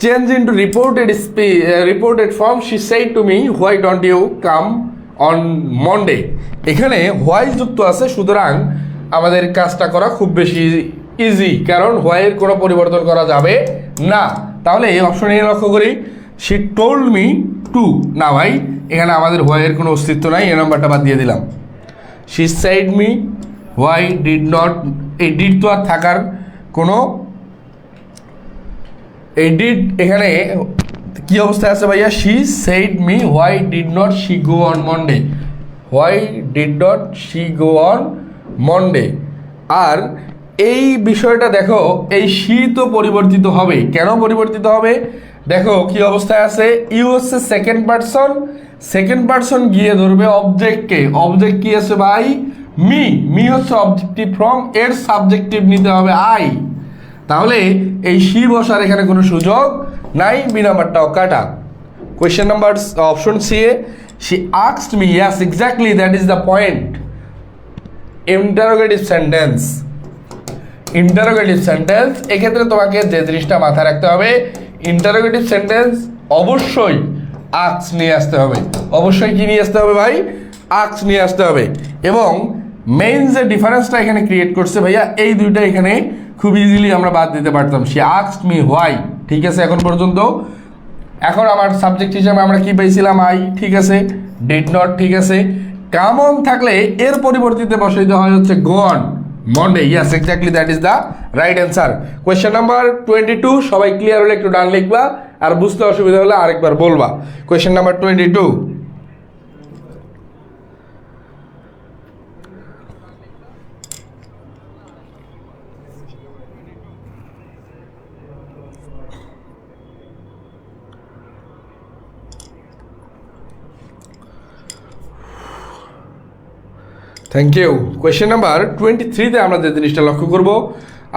change into reported form, she said to me why don't you come on Monday. এখানে হোয়াই যুক্ত আছে, সুতরাং আমাদের কাজটা করা খুব বেশি ইজি, কারণ হোয়াইয়ের কোনো পরিবর্তন করা যাবে না। তাহলে এই অপশনে লক্ষ্য করি, শি টোল্ড মি টু, না ভাই এখানে আমাদের হোয়াইয়ের কোনো অস্তিত্ব নাই, এই নাম্বারটা বাদ দিয়ে দিলাম। She said me, why did not, এই ডিড তো আর থাকার কোনো, এই ডিড এখানে কি অবস্থায় আছে ভাইয়া? She said me why did not she go on Monday, why did not she go on Monday. আর এই বিষয়টা দেখো, এই শি তো পরিবর্তিত হবে। কেন পরিবর্তিত হবে? দেখো কি অবস্থায় আছে, ইউ হচ্ছে সেকেন্ড পার্সন গিয়ে ধরবে অবজেক্টকে। অবজেক্ট কি আছে ভাই? মি হচ্ছে অবজেক্টিভ ফর্ম, এর সাবজেক্টিভ নিতে হবে আই। তাহলে এই শি বসার এখানে কোনো সুযোগ নাই, বি নাম্বারটাও কাটা। Question number option C A, she asked me, yes exactly that is the point. Interrogative sentence, এক্ষেত্রে তোমাকে যে জিনিসটা মাথায় রাখতে হবে, ইন্টারোগেটিভ সেন্টেন্স অবশ্যই আস্ক নিয়ে আসতে হবে। অবশ্যই কি নিয়ে আসতে হবে ভাই? আস্ক নিয়ে আসতে হবে। এবং মেইন যে ডিফারেন্সটা এখানে ক্রিয়েট করছে ভাইয়া, এই দুইটা এখানে খুব ইজিলি আমরা বাদ দিতে পারতাম। শি আস্কড মি হোয়াই, ঠিক আছে এখন পর্যন্ত। এখন আমার সাবজেক্ট হিসাবে আমরা কি পেয়েছিলাম? আই, ঠিক আছে। ডিড নট, ঠিক আছে। কাম অন থাকলে এর পরিবর্তিতে বসাইতে হয় হচ্ছে গো on Monday, yes exactly that is the right answer. Question number 22, সবাই ক্লিয়ার হলে একটু ডান লিখবা, আর বুঝতে অসুবিধা হলে আরেকবার বলবা। Question number 22, thank you. Question number 23তে আমরা যে জিনিসটা লক্ষ্য করব,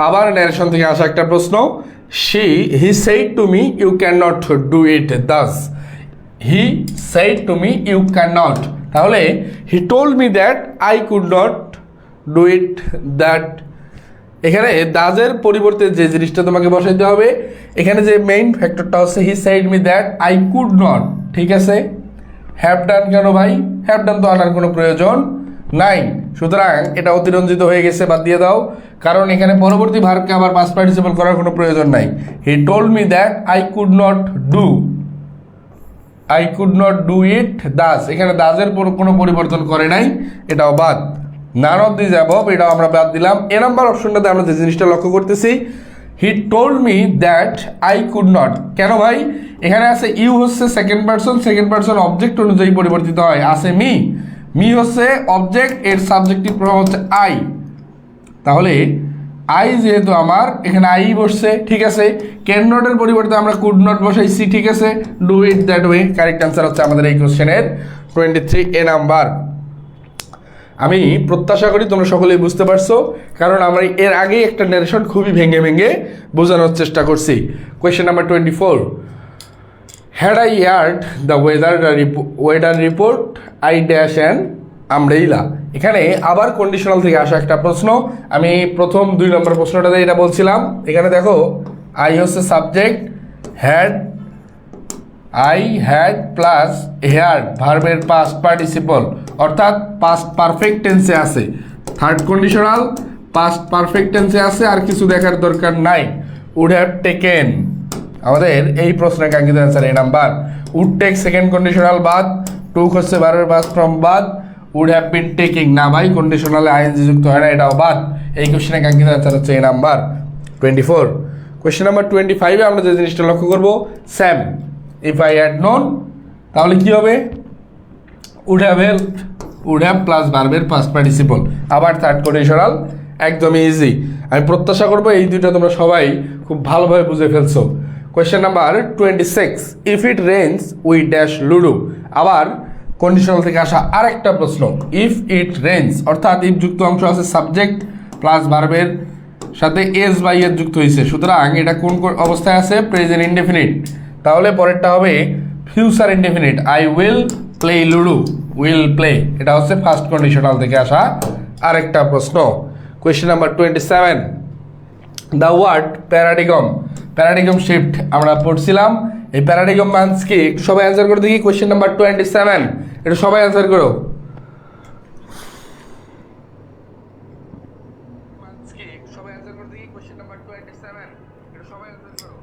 আবার ন্যারেশন থেকে আসা একটা প্রশ্ন। He said to me you can not do it thus. He said to me you can not, তাহলে he told me that I could not do it that. এখানে দাজের পরিবর্তে যে জিনিসটা তোমাকে বসাইতে হবে, এখানে যে মেইন ফ্যাক্টরটা হচ্ছে he said me that I could not, ঠিক আছে। হ্যাভ ডান কেন ভাই? হ্যাভ ডান তো আনার কোনো প্রয়োজন নাই, সুতরাং এটা অতিরঞ্জিত হয়ে গেছে, বাদ দিয়ে দাও। কারণ এখানে পরবর্তী ভার্বকে আবার পাস্ট পার্টিসিপল করার কোনো প্রয়োজন নাই। হি told me that I could not do it Das, এখানে দাসের কোনো পরিবর্তন করে নাই, এটাও বাদ। নান অফ দিস অ্যাবভ, এটাও আমরা বাদ দিলাম। এ নাম্বার অপশনটাতে আমরা যে জিনিসটা লক্ষ্য করতেছি, হি told me that I could not, কেন ভাই? এখানে আছে ইউ হচ্ছে সেকেন্ড পার্সন অবজেক্ট অনুযায়ী পরিবর্তিত হয়, আছে মি হচ্ছে অবজেক্ট, এর সাবজেক্টিভ প্রভাব হচ্ছে আই। তাহলে আই যেহেতু আমার এখানে আই বসছে, ঠিক আছে, ক্যান নটের পরিবর্তে আমরা কুড নট বসাইছি, ঠিক আছে, do it that way. Correct answer হচ্ছে আমাদের এই কোশ্চেনের 23 নাম্বার। আমি প্রত্যাশা করি তোমরা সকলেই বুঝতে পারছো, কারণ আমরা এর আগেই একটা নারেশন খুবই ভেঙে ভেঙে বোঝানোর চেষ্টা করছি। Question number 24, had I yard the weather report I dash and umbrella. এখানে আবার কন্ডিশনাল থেকে আসা একটা প্রশ্ন। আমি প্রথম 2 নম্বর প্রশ্নটাতে এটা বলছিলাম। এখানে দেখো আই হচ্ছে subject, had I had plus had ভার্বের পাস্ট পার্টিসিপল, অর্থাৎ পাস্ট পারফেক্ট টেন্সে আছে। থার্ড কন্ডিশনাল পাস্ট পারফেক্ট টেন্সে আছে, আর কিছু দেখার দরকার নাই। উড হ্যাভ টেকেন, আমাদের এই প্রশ্নের কাঙ্ক্ষিত অ্যান্সার এই number. Would take second conditional বাদ, টুক হচ্ছে ভার্বের পাস্ট ফর্ম বাদ, উড হ্যাভ বিন টেকিং না ভাই, কন্ডিশনালে আইএনজি যুক্ত হয় না, এটাও বাদ। এই কোশ্চেনের কাঙ্ক্ষিত অ্যান্সার হচ্ছে এই নাম্বার 24। কোশ্চেন নাম্বার 25-এ আমরা যে জিনিসটা লক্ষ্য করবো, same if I had known, তাহলে কি হবে, would have helped, would have plus ভার্বের পাস্ট পার্টিসিপল, আবার থার্ড কন্ডিশনাল, একদমই ইজি। আমি প্রত্যাশা করবো এই দুইটা তোমরা সবাই খুব ভালোভাবে বুঝে ফেলছো। Question number 26, if it rains we dash ludo. আবার কন্ডিশনাল থেকে আসা আরেকটা প্রশ্ন, ইফ ইট রেইনস, অর্থাৎ ইফ যুক্ত অংশ আছে সাবজেক্ট প্লাস ভার্বের সাথে এস বা ইয়ের যুক্ত হয়েছে, সুতরাং এটা কোন অবস্থায় আছে, প্রেজেন্ট ইনডেফিনিট। তাহলে পরেরটা হবে future indefinite, I will play ludo, will play, এটা হচ্ছে ফার্স্ট কন্ডিশনাল থেকে আসা আরেকটা প্রশ্ন। Question number 27, the word paradigm, paradigm shift আমরা পড়ছিলাম। এই প্যারাডিগম মানস কি, একটু সবাই অ্যান্সার করে দেখি। কোয়েশ্চেন নাম্বার 27, একটু সবাই অ্যান্সার করো। সবাই অ্যান্সার করে দেখি কোয়েশ্চেন নাম্বার 27, একটু সবাই অ্যান্সার করো।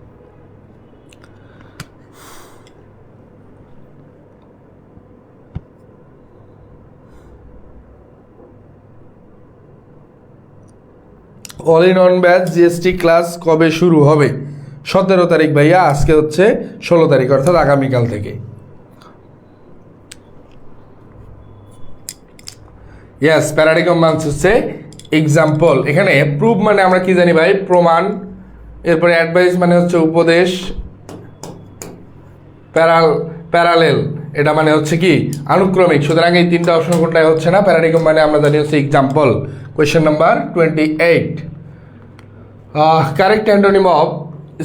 All in on batch GST class কবে শুরু হবে? 17 তারিখ ভাইয়া, আজকে হচ্ছে 16 তারিখ, অর্থাৎ আগামীকাল থেকে। ইয়েস, প্যারাডিগম মানস হচ্ছে এক্সাম্পল। এখানে প্রুফ মানে আমরা কি জানি ভাই, প্রমাণ। এরপরে অ্যাডভাইস মানে হচ্ছে উপদেশ। প্যারালেল এটা মানে হচ্ছে কি, আনুক্রমিক। সুতরাং এই তিনটা অপশন কোনটাই হচ্ছে না। প্যারাডিগম মানে আমরা জানি হচ্ছে example. Question number 28, correct antonym of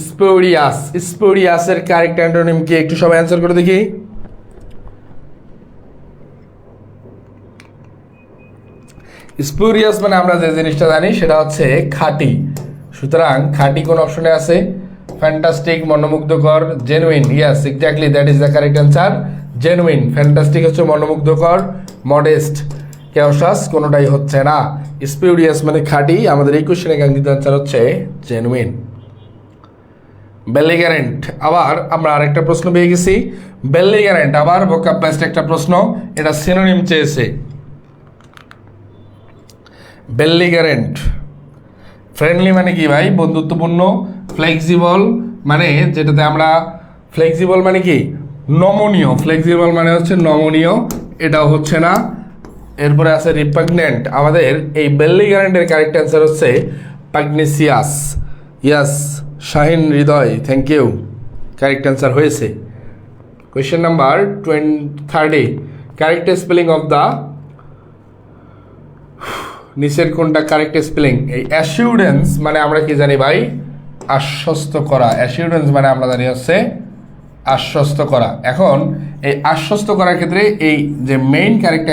spurious, স্পোরিয়াসের কারেক্ট অ্যান্টোনিম কি, একটু সবাই অ্যান্সার করে দেখি। স্পুরিয়াস মানে আমরা যে জিনিসটা জানি সেটা হচ্ছে খাঁটি। সুতরাং খাঁটি কোন অপশনে আছে, ফ্যান্টাস্টিক, মনোমুগ্ধকর, genuine. Yes, exactly, that is the correct answer, genuine. Fantastic হচ্ছে মনোমুগ্ধকর, মডেস্ট, কেওসাস কোনোটাই হচ্ছে না। স্পুরিয়াস মানে খাঁটি। আমাদের এই কোশ্চেনের কাঙ্ক্ষিত অ্যান্সার হচ্ছে জেনুইন। বেলিগ্যারেন্ট, আবার আমরা আরেকটা প্রশ্ন পেয়ে গেছি। বেলিগ্যারেন্ট আবার ভোকাবুলারি একটা প্রশ্ন, এটা সিনোনিম চেয়েছে। বেলিগ্যারেন্ট, ফ্রেন্ডলি মানে কি ভাই, বন্ধুত্বপূর্ণ। ফ্লেক্সিবল মানে যেটাতে আমরা, ফ্লেক্সিবল মানে কি, নমনীয়। ফ্লেক্সিবল মানে হচ্ছে নমনীয়, এটাও হচ্ছে না। এরপরে আছে রিপাগনেন্ট। আমাদের এই বেলিগ্যারেন্টের কারেক্ট অ্যান্সার হচ্ছে পাগনেসিয়াস। ইয়াস, শাহিন হৃদয়, থ্যাংক ইউ, কারেক্ট অ্যান্সার হয়েছে। Question number 30, correct spelling of the, নিচের কোনটা কারেক্ট স্পেলিং? এই অ্যাসিউরেন্স মানে আমরা কি জানি ভাই, আশ্বস্ত করা। অ্যাসিউরেন্স মানে আমরা জানি হচ্ছে আশ্বস্ত করা। এখন এই আশ্বস্ত করার ক্ষেত্রে এই যে মেইন কারেক্ট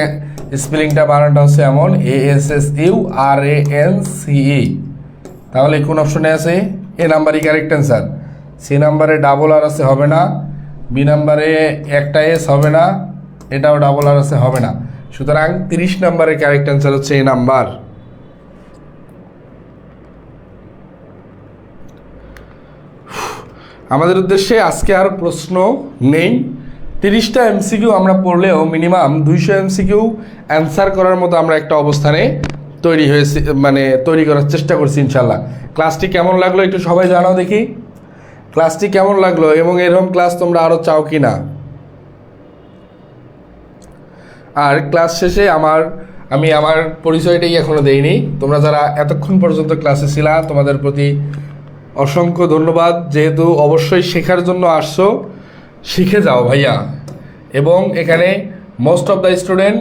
স্পেলিংটা বানানোটা হচ্ছে এমন, ASSURANCE। তাহলে কোন অপশনে আছে? এ নাম্বারই কারেক্ট অ্যান্সার। সি নাম্বারে ডাবল আর আছে, হবে না। বি নাম্বারে একটা এস, হবে না। এটাও ডাবল আর আছে, হবে না। সুতরাং 30 নাম্বারের কারেক্ট অ্যান্সার হচ্ছে এই নাম্বার। আমাদের উদ্দেশ্যে আজকে আর প্রশ্ন নেই। 30টা এমসিকিউ আমরা পড়লেও মিনিমাম 200 এমসিকিউ অ্যান্সার করার মতো আমরা একটা অবস্থানে তৈরি হয়েছি, মানে তৈরি করার চেষ্টা করছি ইনশাল্লাহ। ক্লাসটি কেমন লাগলো একটু সবাই জানাও দেখি, ক্লাসটি কেমন লাগলো, এবং এরকম ক্লাস তোমরা আরও চাও কি না। আর ক্লাস শেষে আমার আমি আমার পরিচয়টাই এখনো দেইনি। তোমরা যারা এতক্ষণ পর্যন্ত ক্লাসে ছিলা তোমাদের প্রতি অসংখ্য ধন্যবাদ। যেহেতু অবশ্যই শেখার জন্য আসছো, শিখে যাও ভাইয়া। এবং এখানে মোস্ট অফ দ্য স্টুডেন্ট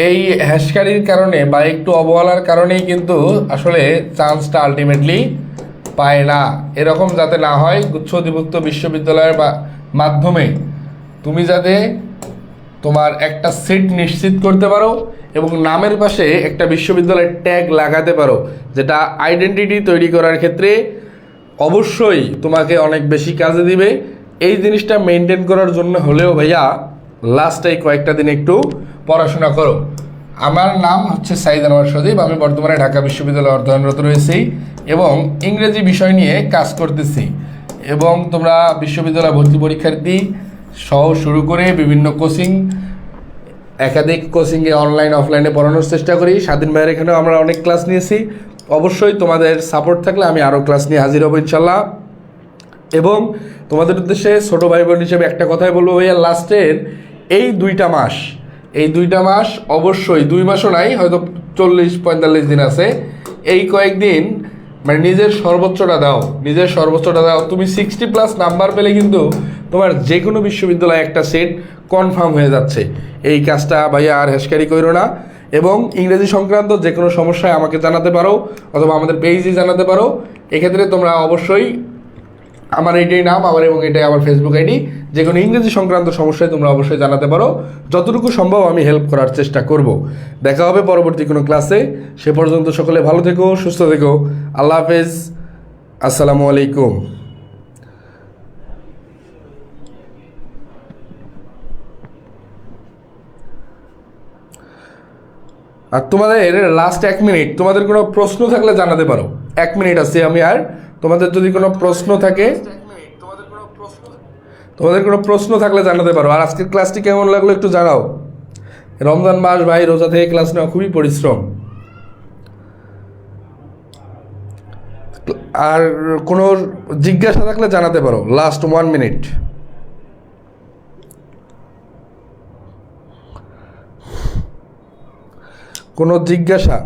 এই হ্যাশকারির কারণে বা একটু অবহেলার কারণেই কিন্তু আসলে চান্সটা আলটিমেটলি পায় না। এরকম যাতে না হয়, গুচ্ছ অধিভুক্ত বিশ্ববিদ্যালয়ের মাধ্যমে তুমি যাতে তোমার একটা সিট নিশ্চিত করতে পারো এবং নামের পাশে একটা বিশ্ববিদ্যালয়ের ট্যাগ লাগাতে পারো, যেটা আইডেন্টিটি তৈরি করার ক্ষেত্রে অবশ্যই তোমাকে অনেক বেশি কাজে দিবে। এই জিনিসটা মেনটেন করার জন্য হলেও ভাইয়া লাস্ট এই কয়েকটা দিন একটু পড়াশোনা করো। আমার নাম হচ্ছে সাইদ আনোয়ার সজীব। আমি বর্তমানে ঢাকা বিশ্ববিদ্যালয়ে অধ্যয়নরত রয়েছি এবং ইংরেজি বিষয় নিয়ে কাজ করতেছি। এবং তোমরা বিশ্ববিদ্যালয় ভর্তি পরীক্ষার্থী সহ শুরু করে বিভিন্ন কোচিং, একাধিক কোচিংয়ে অনলাইন অফলাইনে পড়ানোর চেষ্টা করি। স্বাধীন ভাইয়ের এখানেও আমরা অনেক ক্লাস নিয়েছি। অবশ্যই তোমাদের সাপোর্ট থাকলে আমি আরও ক্লাস নিয়ে হাজির হব ইনশাল্লাহ। এবং তোমাদের উদ্দেশ্যে ছোটো ভাই বোন হিসেবে একটা কথাই বলবো ভাইয়া, লাস্টের এই দুইটা মাস অবশ্যই, 2 মাসও নাই, হয়তো 40-45 দিন আছে, এই কয়েকদিন মানে নিজের সর্বোচ্চটা দাও। তুমি 60+ নাম্বার পেলে কিন্তু তোমার যে কোনো বিশ্ববিদ্যালয়ে একটা সেট কনফার্ম হয়ে যাচ্ছে। এই কাজটা ভাইয়া আর হ্যাশকারি করো না। এবং ইংরেজি সংক্রান্ত যে কোনো সমস্যায় আমাকে জানাতে পারো অথবা আমাদের পেজে জানাতে পারো। এক্ষেত্রে তোমরা অবশ্যই, আমার এইটাই নাম আমার, এবং এটাই আমার ফেসবুক আইডি, যে কোনো ইংরেজি সংক্রান্ত সমস্যায় তোমরা অবশ্যই জানাতে পারো। যতটুকু সম্ভব আমি হেল্প করার চেষ্টা করব। দেখা হবে পরবর্তী কোনো ক্লাসে। সে পর্যন্ত সকলে ভালো থেকো, সুস্থ থেকো। আল্লাহ হাফেজ, আসসালামু আলাইকুম। আর তোমাদের লাস্ট 1 মিনিট, তোমাদের কোনো প্রশ্ন থাকলে জানাতে পারো। 1 মিনিট আছে আমি, আর তোমাদের যদি কোনো প্রশ্ন থাকে, থাকলে জানাতে পারো। আর আজকের ক্লাসটি কেমন লাগলো একটু জানাও। রমজান মাস ভাই, রোজা থেকে ক্লাস নেওয়া খুবই পরিশ্রম। আর কোনো জিজ্ঞাসা থাকলে জানাতে পারো। Last 1 minute. কোনো জিজ্ঞাসা?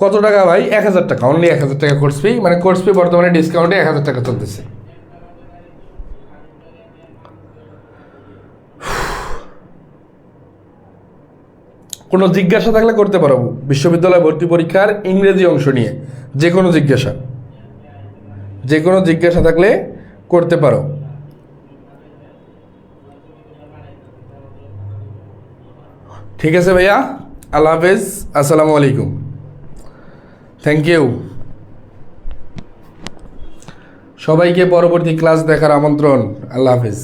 কত টাকা ভাই? 1000 টাকা, অনলি 1000 টাকা কোর্স ফি। মানে কোর্স ফি বর্তমানে ডিসকাউন্টে 1000 টাকা চলতেছে। কোনো জিজ্ঞাসা থাকলে করতে পারো বিশ্ববিদ্যালয় ভর্তি পরীক্ষার ইংরেজি অংশ নিয়ে। যে কোনো জিজ্ঞাসা থাকলে করতে পারো। ঠিক আছে ভাইয়া, আল্লাহ হাফেজ, আসসালামু আলাইকুম, থ্যাংক ইউ। সবাইকে পরবর্তী ক্লাস দেখার আমন্ত্রণ। আল্লাহ হাফেজ।